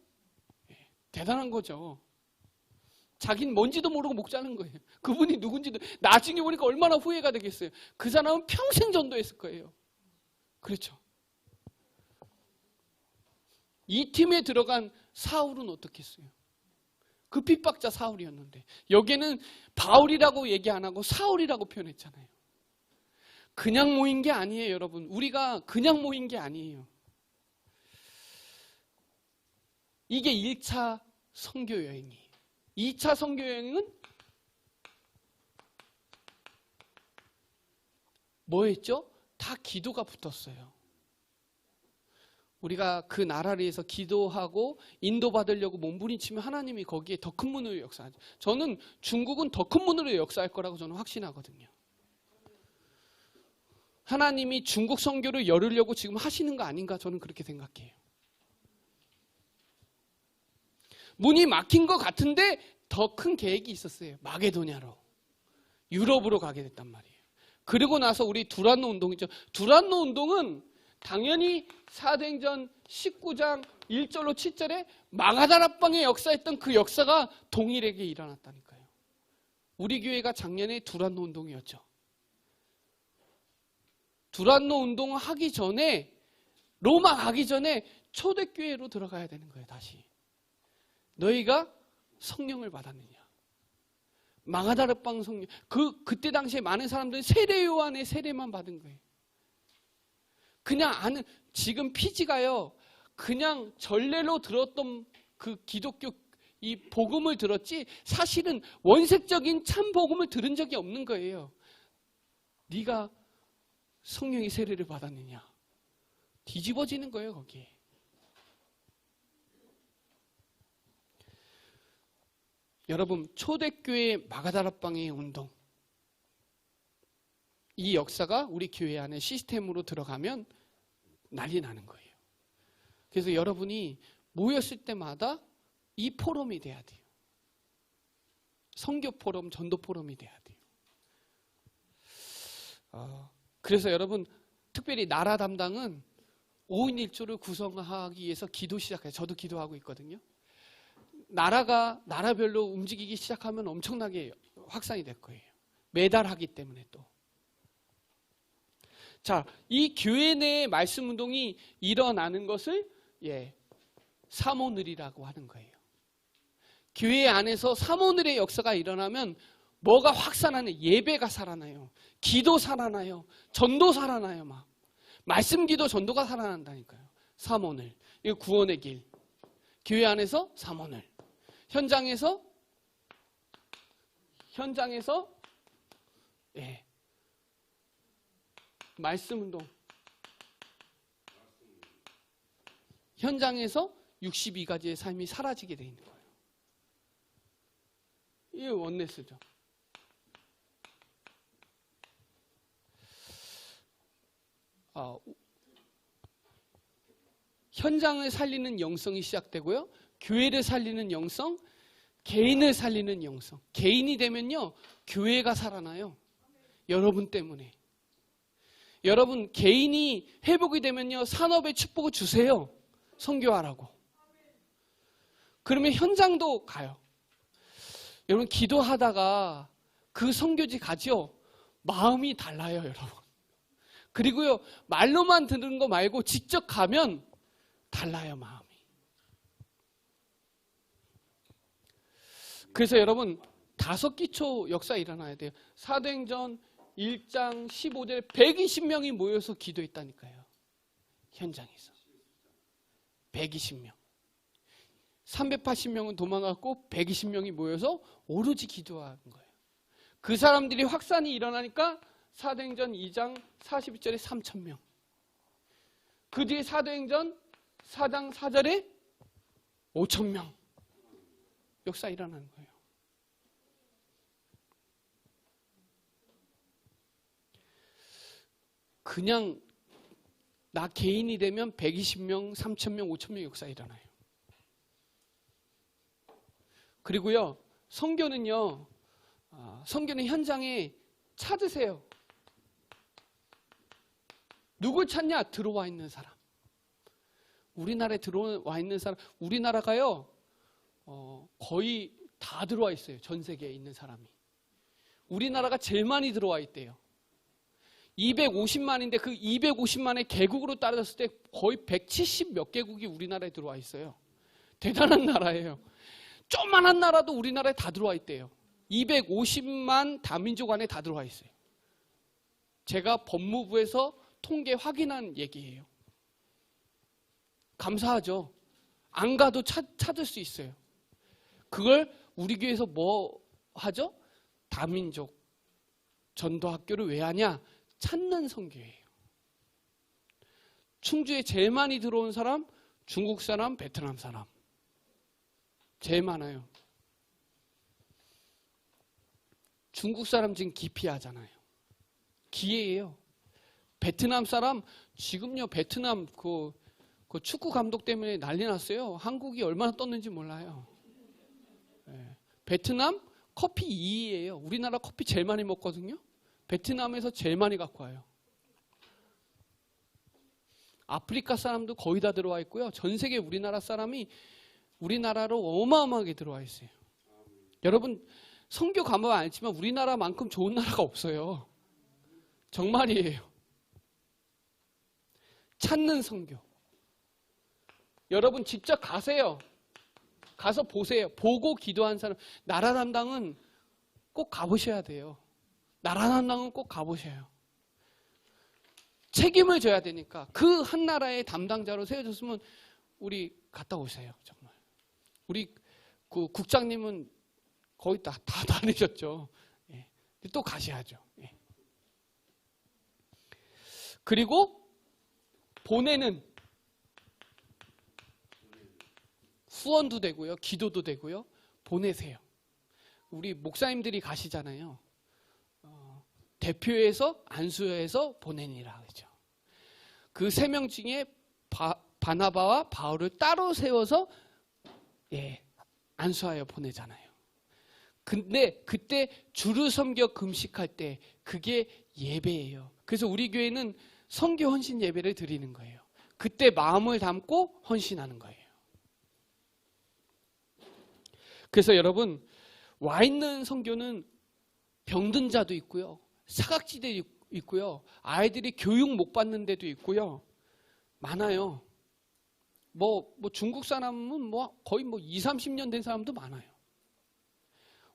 대단한 거죠. 자기는 뭔지도 모르고 목자는 거예요. 그분이 누군지도 나중에 보니까 얼마나 후회가 되겠어요. 그 사람은 평생 전도했을 거예요. 그렇죠. 이 팀에 들어간 사울은 어떻겠어요? 그 핍박자 사울이었는데 여기에는 바울이라고 얘기 안 하고 사울이라고 표현했잖아요. 그냥 모인 게 아니에요, 여러분. 우리가 그냥 모인 게 아니에요. 이게 1차 선교 여행이에요. 2차 선교 여행은 뭐였죠? 다 기도가 붙었어요. 우리가 그 나라를 위해서 기도하고 인도받으려고 몸부림치면 하나님이 거기에 더 큰 문으로 역사하죠. 저는 중국은 더 큰 문으로 역사할 거라고 저는 확신하거든요. 하나님이 중국 선교를 열으려고 지금 하시는 거 아닌가 저는 그렇게 생각해요. 문이 막힌 것 같은데 더 큰 계획이 있었어요. 마게도냐로. 유럽으로 가게 됐단 말이에요. 그리고 나서 우리 두란노 운동이죠. 두란노 운동은 당연히 사도행전 19장 1절로 7절에 마가다락방에 역사했던 그 역사가 동일하게 일어났다니까요. 우리 교회가 작년에 두란노 운동이었죠. 두란노 운동을 하기 전에 로마 가기 전에 초대교회로 들어가야 되는 거예요. 다시. 너희가 성령을 받았느냐. 마가다락방 성령. 그때 당시에 많은 사람들은 세례 요한의 세례만 받은 거예요. 그냥 아는, 지금 피지가요, 그냥 전례로 들었던 그 기독교 이 복음을 들었지 사실은 원색적인 참 복음을 들은 적이 없는 거예요. 네가 성령의 세례를 받았느냐. 뒤집어지는 거예요, 거기에. 여러분, 초대교회 마가다락방의 운동, 이 역사가 우리 교회 안에 시스템으로 들어가면 난리 나는 거예요. 그래서 여러분이 모였을 때마다 이 포럼이 돼야 돼요. 선교 포럼, 전도 포럼이 돼야 돼요. 그래서 여러분, 특별히 나라 담당은 5인 1조를 구성하기 위해서 기도 시작해요. 저도 기도하고 있거든요. 나라가 나라별로 움직이기 시작하면 엄청나게 확산이 될 거예요. 매달 하기 때문에 또. 자, 이 교회 내의 말씀 운동이 일어나는 것을 사모늘이라고 하는 거예요. 교회 안에서 사모늘의 역사가 일어나면 뭐가 확산하는, 예배가 살아나요. 기도 살아나요. 전도 살아나요. 막 말씀 기도 전도가 살아난다니까요. 사모늘. 이거 구원의 길. 교회 안에서 사모늘. 현장에서 말씀 운동. 현장에서 62가지의 삶이 사라지게 돼 있는 거예요. 이게 원네스죠. 현장을 살리는 영성이 시작되고요. 교회를 살리는 영성, 개인을 살리는 영성. 개인이 되면요, 교회가 살아나요. 여러분 때문에. 여러분, 개인이 회복이 되면요, 산업의 축복을 주세요. 선교하라고. 그러면 현장도 가요. 여러분, 기도하다가 그 선교지 가죠? 마음이 달라요, 여러분. 그리고요, 말로만 듣는 거 말고 직접 가면 달라요, 마음이. 그래서 여러분, 5기초 역사 일어나야 돼요. 사도행전 1장 15절에 120명이 모여서 기도했다니까요. 현장에서. 120명. 380명은 도망갔고 120명이 모여서 오로지 기도한 거예요. 그 사람들이 확산이 일어나니까 사도행전 2장 42절에 3,000명. 그 뒤에 사도행전 4장 4절에 5,000명. 역사 일어나는 거예요. 그냥 나 개인이 되면 120명, 3,000명, 5,000명 역사 일어나요. 그리고요, 선교는 현장에 찾으세요. 누굴 찾냐? 들어와 있는 사람. 우리나라에 들어와 있는 사람, 우리나라가요, 거의 다 들어와 있어요. 전 세계에 있는 사람이. 우리나라가 제일 많이 들어와 있대요. 250만인데 그 250만의 개국으로 따졌을 때 거의 170 몇 개국이 우리나라에 들어와 있어요. 대단한 나라예요. 조그만한 나라도 우리나라에 다 들어와 있대요. 250만 다민족 안에 다 들어와 있어요. 제가 법무부에서 통계 확인한 얘기예요. 감사하죠. 안 가도 찾을 수 있어요. 그걸 우리 교회에서 뭐 하죠? 다민족 전도학교를 왜 하냐? 찾는 선교예요. 충주에 제일 많이 들어온 사람, 중국 사람, 베트남 사람. 제일 많아요. 중국 사람 지금 기피하잖아요. 기회예요. 베트남 사람, 지금요, 베트남 그 축구 감독 때문에 난리 났어요. 한국이 얼마나 떴는지 몰라요. 네. 베트남 커피 2위예요. 우리나라 커피 제일 많이 먹거든요. 베트남에서 제일 많이 갖고 와요. 아프리카 사람도 거의 다 들어와 있고요. 전 세계 우리나라 사람이 우리나라로 어마어마하게 들어와 있어요. 여러분 선교 가면 알지만 우리나라만큼 좋은 나라가 없어요. 정말이에요. 찾는 선교. 여러분 직접 가세요. 가서 보세요. 보고 기도한 사람. 나라 담당은 꼭 가보셔야 돼요. 나라 담당은 꼭 가보셔요. 책임을 져야 되니까 그 한 나라의 담당자로 세워졌으면 우리 갔다 오세요. 정말. 우리 그 국장님은 거의 다 다니셨죠. 예. 또 가셔야죠. 예. 그리고 보내는 후원도 되고요. 기도도 되고요. 보내세요. 우리 목사님들이 가시잖아요. 대표해서 안수해서 보내니라 그러죠. 그 3명 중에 바나바와 바울을 따로 세워서 안수하여 보내잖아요. 근데 그때 주를 섬겨 금식할 때 그게 예배예요. 그래서 우리 교회는 선교 헌신 예배를 드리는 거예요. 그때 마음을 담고 헌신하는 거예요. 그래서 여러분 와 있는 선교는 병든 자도 있고요. 사각지대 있고요. 아이들이 교육 못 받는 데도 있고요. 많아요. 뭐 중국 사람은 거의 2, 30년 된 사람도 많아요.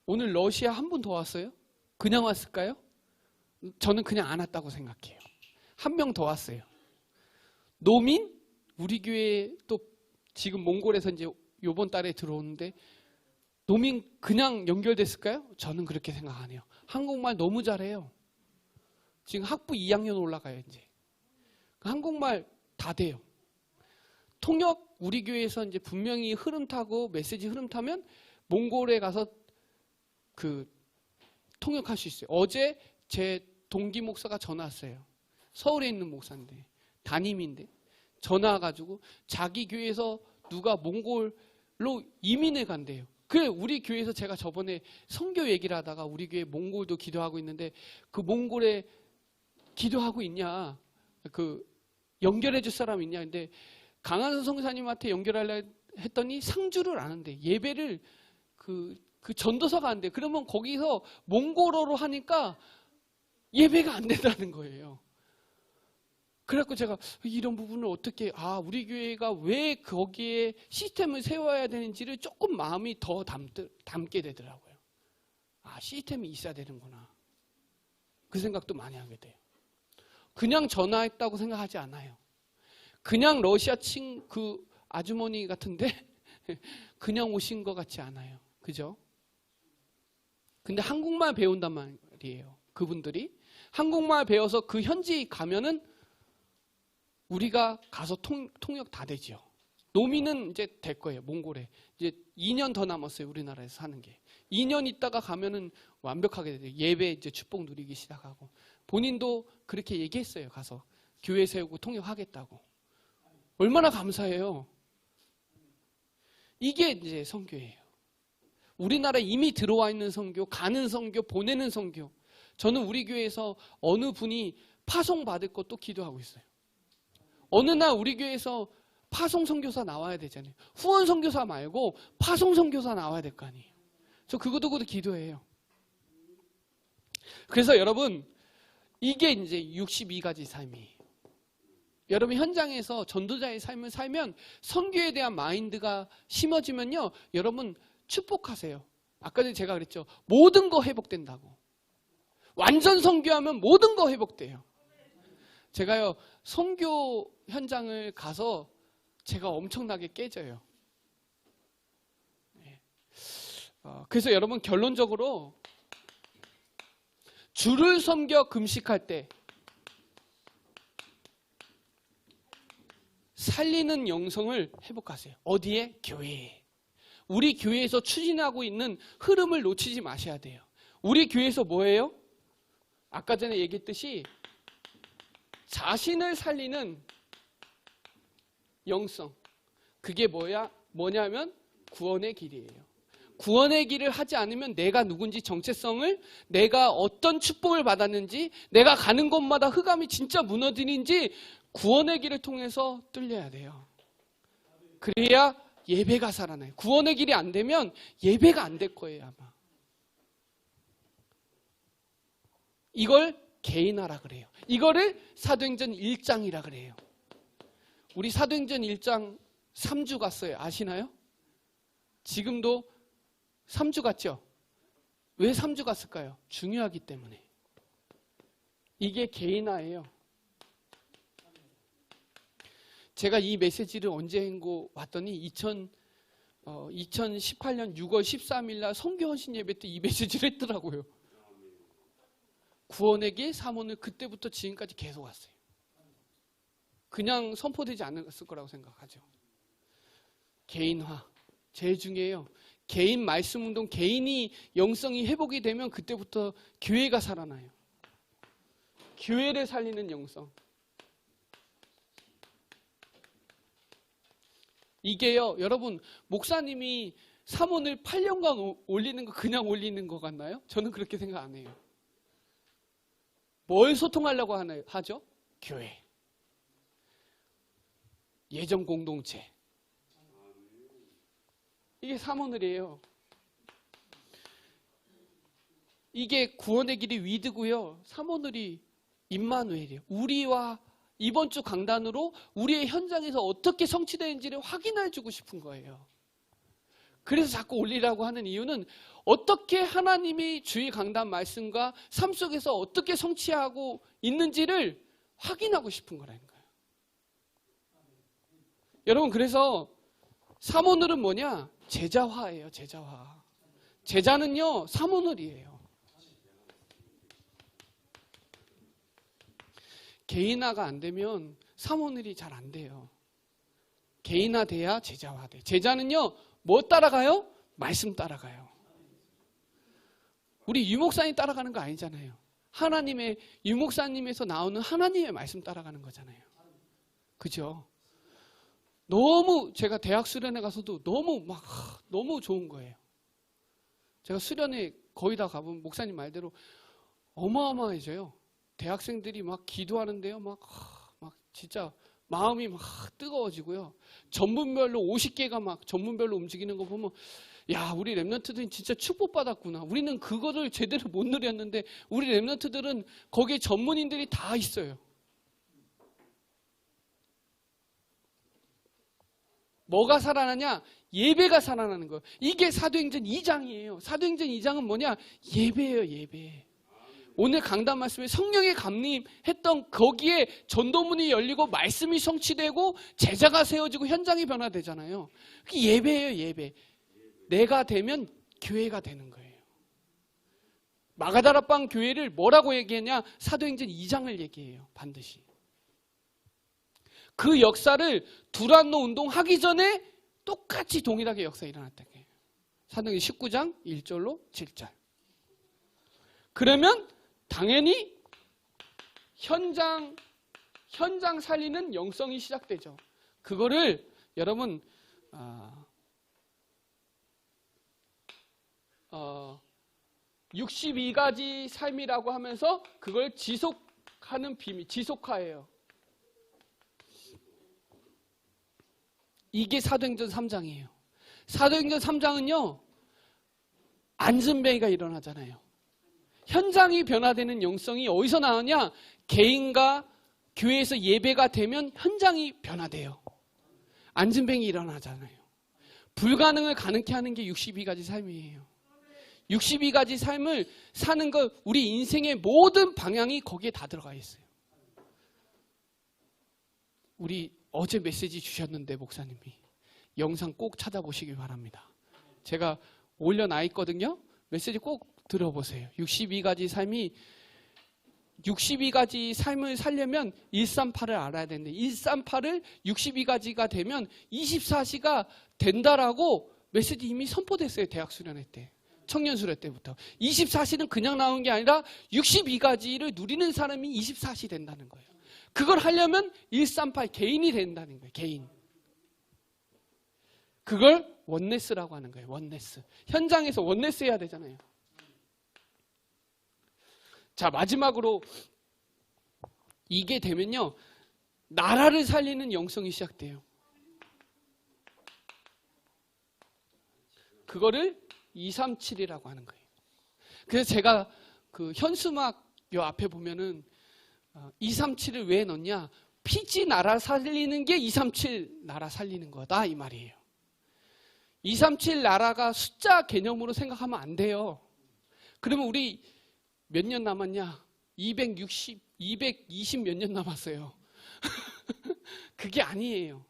오늘 러시아 한 분 더 왔어요? 그냥 왔을까요? 저는 그냥 안 왔다고 생각해요. 한 명 더 왔어요. 노민? 우리 교회 또 지금 몽골에서 이제 요번 달에 들어오는데 노민 그냥 연결됐을까요? 저는 그렇게 생각 안 해요. 한국말 너무 잘해요. 지금 학부 2학년 올라가요, 이제. 한국말 다 돼요. 통역 우리 교회에서 이제 분명히 흐름 타고 메시지 흐름 타면 몽골에 가서 통역할 수 있어요. 어제 제 동기 목사가 전화 왔어요. 서울에 있는 목사인데 담임인데 전화 와가지고 자기 교회에서 누가 몽골로 이민을 간대요. 그래 우리 교회에서 제가 저번에 선교 얘기를 하다가 우리 교회 몽골도 기도하고 있는데 그 몽골에 기도하고 있냐, 연결해 줄 사람 있냐. 근데 강한선 성사님한테 연결하려 했더니 상주를 아는데 예배를 그 전도사가 안 돼. 그러면 거기서 몽골어로 하니까 예배가 안 된다는 거예요. 그래갖고 제가 이런 부분을 어떻게, 우리 교회가 왜 거기에 시스템을 세워야 되는지를 조금 마음이 더 담게 되더라고요. 시스템이 있어야 되는구나. 그 생각도 많이 하게 돼요. 그냥 전화했다고 생각하지 않아요. 그냥 러시아 그 아주머니 같은데 그냥 오신 것 같지 않아요. 그죠? 근데 한국말 배운단 말이에요. 그분들이. 한국말 배워서 그 현지 가면은 우리가 가서 통역 다 되죠. 노미는 이제 될 거예요. 몽골에. 이제 2년 더 남았어요. 우리나라에서 사는 게. 2년 있다가 가면은 완벽하게 돼요. 예배 이제 축복 누리기 시작하고. 본인도 그렇게 얘기했어요. 가서. 교회 세우고 통역하겠다고. 얼마나 감사해요. 이게 이제 선교예요. 우리나라에 이미 들어와 있는 선교, 가는 선교, 보내는 선교. 저는 우리 교회에서 어느 분이 파송받을 것도 기도하고 있어요. 어느 날 우리 교회에서 파송 선교사 나와야 되잖아요. 후원 선교사 말고 파송 선교사 나와야 될 거 아니에요. 저 그것도 기도해요. 그래서 여러분, 이게 이제 62가지 삶이에요. 여러분 현장에서 전도자의 삶을 살면 선교에 대한 마인드가 심어지면요, 여러분 축복하세요. 아까 전에 제가 그랬죠. 모든 거 회복된다고. 완전 선교하면 모든 거 회복돼요. 제가요, 선교 현장을 가서 제가 엄청나게 깨져요. 그래서 여러분 결론적으로 주를 섬겨 금식할 때 살리는 영성을 회복하세요. 어디에? 교회에. 우리 교회에서 추진하고 있는 흐름을 놓치지 마셔야 돼요. 우리 교회에서 뭐예요? 아까 전에 얘기했듯이 자신을 살리는 영성. 그게 뭐냐면 구원의 길이에요. 구원의 길을 하지 않으면 내가 누군지 정체성을, 내가 어떤 축복을 받았는지, 내가 가는 곳마다 흑암이 진짜 무너지는지 구원의 길을 통해서 뚫려야 돼요. 그래야 예배가 살아나요. 구원의 길이 안 되면 예배가 안 될 거예요, 아마. 이걸 개인화라 그래요. 이거를 사도행전 1장이라 그래요. 우리 사도행전 1장 3주 갔어요. 아시나요? 지금도 3주 갔죠? 왜 3주 갔을까요? 중요하기 때문에. 이게 개인화예요. 제가 이 메시지를 언제 한거 왔더니 2018년 6월 13일 날 선교헌신 예배 때 이 메시지를 했더라고요. 구원의 길, 사모는 그때부터 지금까지 계속 왔어요. 그냥 선포되지 않았을 거라고 생각하죠. 개인화. 제일 중요해요. 개인 말씀 운동, 개인이 영성이 회복이 되면 그때부터 교회가 살아나요. 교회를 살리는 영성. 이게요, 여러분, 목사님이 사모를 8년간 올리는 거 그냥 올리는 거 같나요? 저는 그렇게 생각 안 해요. 뭘 소통하려고 하죠? 교회. 예전 공동체. 이게 사모늘이에요. 이게 구원의 길이 위드고요. 사모늘이 임마누엘이에요. 우리와 이번 주 강단으로 우리의 현장에서 어떻게 성취되는지를 확인해 주고 싶은 거예요. 그래서 자꾸 올리라고 하는 이유는 어떻게 하나님이 주의 강단 말씀과 삶 속에서 어떻게 성취하고 있는지를 확인하고 싶은 거라는 거예요. 여러분, 그래서 사모늘은 뭐냐? 제자화예요. 제자화. 제자는요, 사모늘이에요. 개인화가 안 되면 사모늘이 잘 안 돼요. 개인화돼야 제자화돼. 제자는요, 뭐 따라가요? 말씀 따라가요. 우리 유목사님 따라가는 거 아니잖아요. 하나님의, 유목사님에서 나오는 하나님의 말씀 따라가는 거잖아요. 그죠? 너무 제가 대학 수련회 가서도 너무 좋은 거예요. 제가 수련회 거의 다 가보면 목사님 말대로 어마어마해져요. 대학생들이 막 기도하는데요. 막 진짜 마음이 막 뜨거워지고요. 전문별로 50개가 막 전문별로 움직이는 거 보면 야, 우리 랩런트들은 진짜 축복받았구나. 우리는 그거를 제대로 못 누렸는데 우리 랩런트들은 거기에 전문인들이 다 있어요. 뭐가 살아나냐? 예배가 살아나는 거예요. 이게 사도행전 2장이에요. 사도행전 2장은 뭐냐? 예배예요, 예배. 오늘 강단 말씀에 성령의 감림했던 거기에 전도문이 열리고 말씀이 성취되고 제자가 세워지고 현장이 변화되잖아요. 그게 예배예요, 예배. 내가 되면 교회가 되는 거예요. 마가다라방 교회를 뭐라고 얘기했냐? 사도행전 2장을 얘기해요. 반드시. 그 역사를 두란노 운동 하기 전에 똑같이 동일하게 역사가 일어났다는 거예요. 사도행전 19장 1절로 7절. 그러면 당연히 현장 살리는 영성이 시작되죠. 그거를 여러분 62가지 삶이라고 하면서 그걸 지속하는 비밀, 지속화예요. 이게 사도행전 3장이에요. 사도행전 3장은요, 안전뱅이가 일어나잖아요. 현장이 변화되는 영성이 어디서 나오냐? 개인과 교회에서 예배가 되면 현장이 변화돼요. 안전뱅이 일어나잖아요. 불가능을 가능케 하는 게 62가지 삶이에요. 62가지 삶을 사는 것, 우리 인생의 모든 방향이 거기에 다 들어가 있어요. 우리 어제 메시지 주셨는데 목사님이 영상 꼭 찾아보시기 바랍니다. 제가 올려놔 있거든요. 메시지 꼭 들어보세요. 62가지 삶을 살려면 138을 알아야 되는데 138을 62가지가 되면 24시가 된다라고 메시지 이미 선포됐어요. 대학 수련회 때. 청년 수련회 때부터. 24시는 그냥 나온 게 아니라 62가지를 누리는 사람이 24시 된다는 거예요. 그걸 하려면 138 개인이 된다는 거예요. 개인. 그걸 원네스라고 하는 거예요. 원네스. 현장에서 원네스 해야 되잖아요. 자, 마지막으로 이게 되면요, 나라를 살리는 영성이 시작돼요. 그거를 237이라고 하는 거예요. 그래서 제가 그 현수막 요 앞에 보면은 237을 왜 넣냐? 피지 나라 살리는 게 237 나라 살리는 거다 이 말이에요. 237 나라가 숫자 개념으로 생각하면 안 돼요. 그러면 우리 몇 년 남았냐? 220 몇 년 남았어요. 그게 아니에요.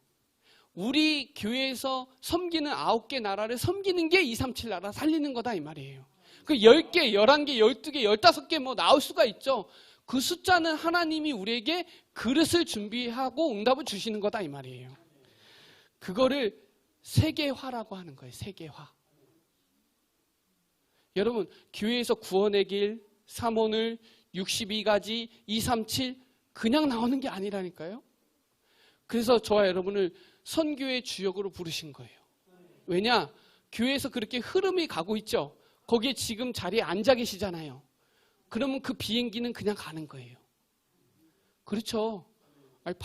우리 교회에서 섬기는 9개 나라를 섬기는 게 237 나라 살리는 거다 이 말이에요. 그 10개, 11개, 12개, 15개 뭐 나올 수가 있죠. 그 숫자는 하나님이 우리에게 그릇을 준비하고 응답을 주시는 거다 이 말이에요. 그거를 세계화라고 하는 거예요. 세계화. 여러분, 교회에서 구원의 길, 삼원을 62가지, 237 그냥 나오는 게 아니라니까요. 그래서 저와 여러분을 선교의 주역으로 부르신 거예요. 왜냐? 교회에서 그렇게 흐름이 가고 있죠. 거기에 지금 자리에 앉아 계시잖아요. 그러면 그 비행기는 그냥 가는 거예요. 그렇죠. 아니,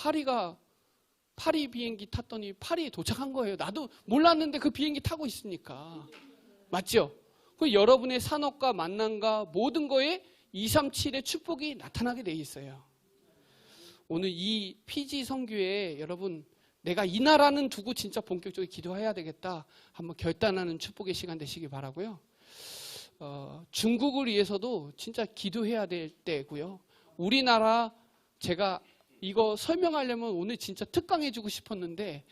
파리 비행기 탔더니 파리에 도착한 거예요. 나도 몰랐는데 그 비행기 타고 있으니까. 맞죠? 그 여러분의 산업과 만남과 모든 거에 237의 축복이 나타나게 돼 있어요. 오늘 이 피지 선교에 여러분, 내가 이 나라는 두고 진짜 본격적으로 기도해야 되겠다 한번 결단하는 축복의 시간 되시기 바라고요. 중국을 위해서도 진짜 기도해야 될 때고요. 우리나라, 제가 이거 설명하려면 오늘 진짜 특강해주고 싶었는데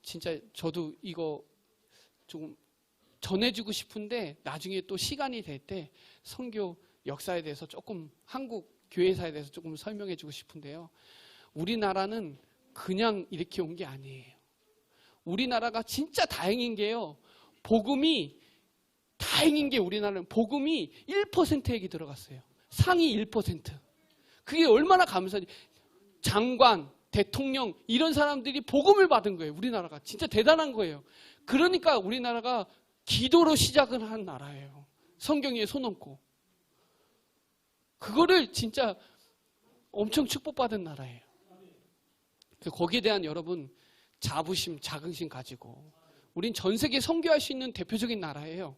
진짜 저도 이거 좀 전해주고 싶은데 나중에 또 시간이 될 때 선교 역사에 대해서 조금, 한국 교회사에 대해서 조금 설명해주고 싶은데요. 우리나라는 그냥 이렇게 온 게 아니에요. 우리나라가 진짜 다행인 게요. 다행인 게 우리나라는 복음이 1%에게 들어갔어요. 상위 1%. 그게 얼마나 감사하지. 장관, 대통령 이런 사람들이 복음을 받은 거예요. 우리나라가 진짜 대단한 거예요. 그러니까 우리나라가 기도로 시작을 한 나라예요. 성경 위에 손 얹고. 그거를 진짜 엄청 축복받은 나라예요. 그래서 거기에 대한 여러분 자부심, 자긍심 가지고 우린 전 세계 선교할 수 있는 대표적인 나라예요.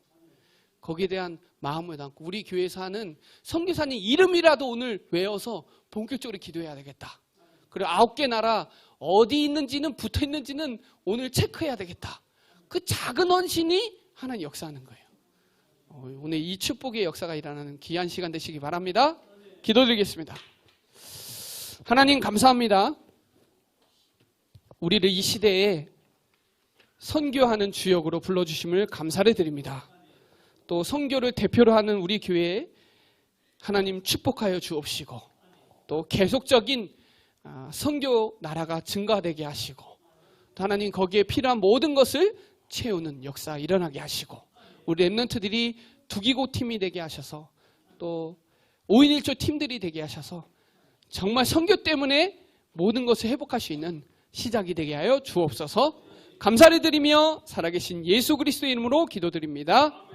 거기에 대한 마음을 담고 우리 교회에서 하는 선교사님 이름이라도 오늘 외워서 본격적으로 기도해야 되겠다. 그리고 9개 나라 어디 있는지는 붙어 있는지는 오늘 체크해야 되겠다. 그 작은 헌신이 하나님 역사하는 거예요. 오늘 이 축복의 역사가 일어나는 귀한 시간 되시기 바랍니다. 기도드리겠습니다. 하나님 감사합니다. 우리를 이 시대에 선교하는 주역으로 불러주심을 감사를 드립니다. 또 선교를 대표로 하는 우리 교회에 하나님 축복하여 주옵시고 또 계속적인 선교 나라가 증가되게 하시고 또 하나님 거기에 필요한 모든 것을 채우는 역사 일어나게 하시고 우리 랩런트들이 두기고 팀이 되게 하셔서 또 5인 1조 팀들이 되게 하셔서 정말 선교 때문에 모든 것을 회복할 수 있는 시작이 되게 하여 주옵소서. 감사를 드리며 살아계신 예수 그리스도의 이름으로 기도드립니다.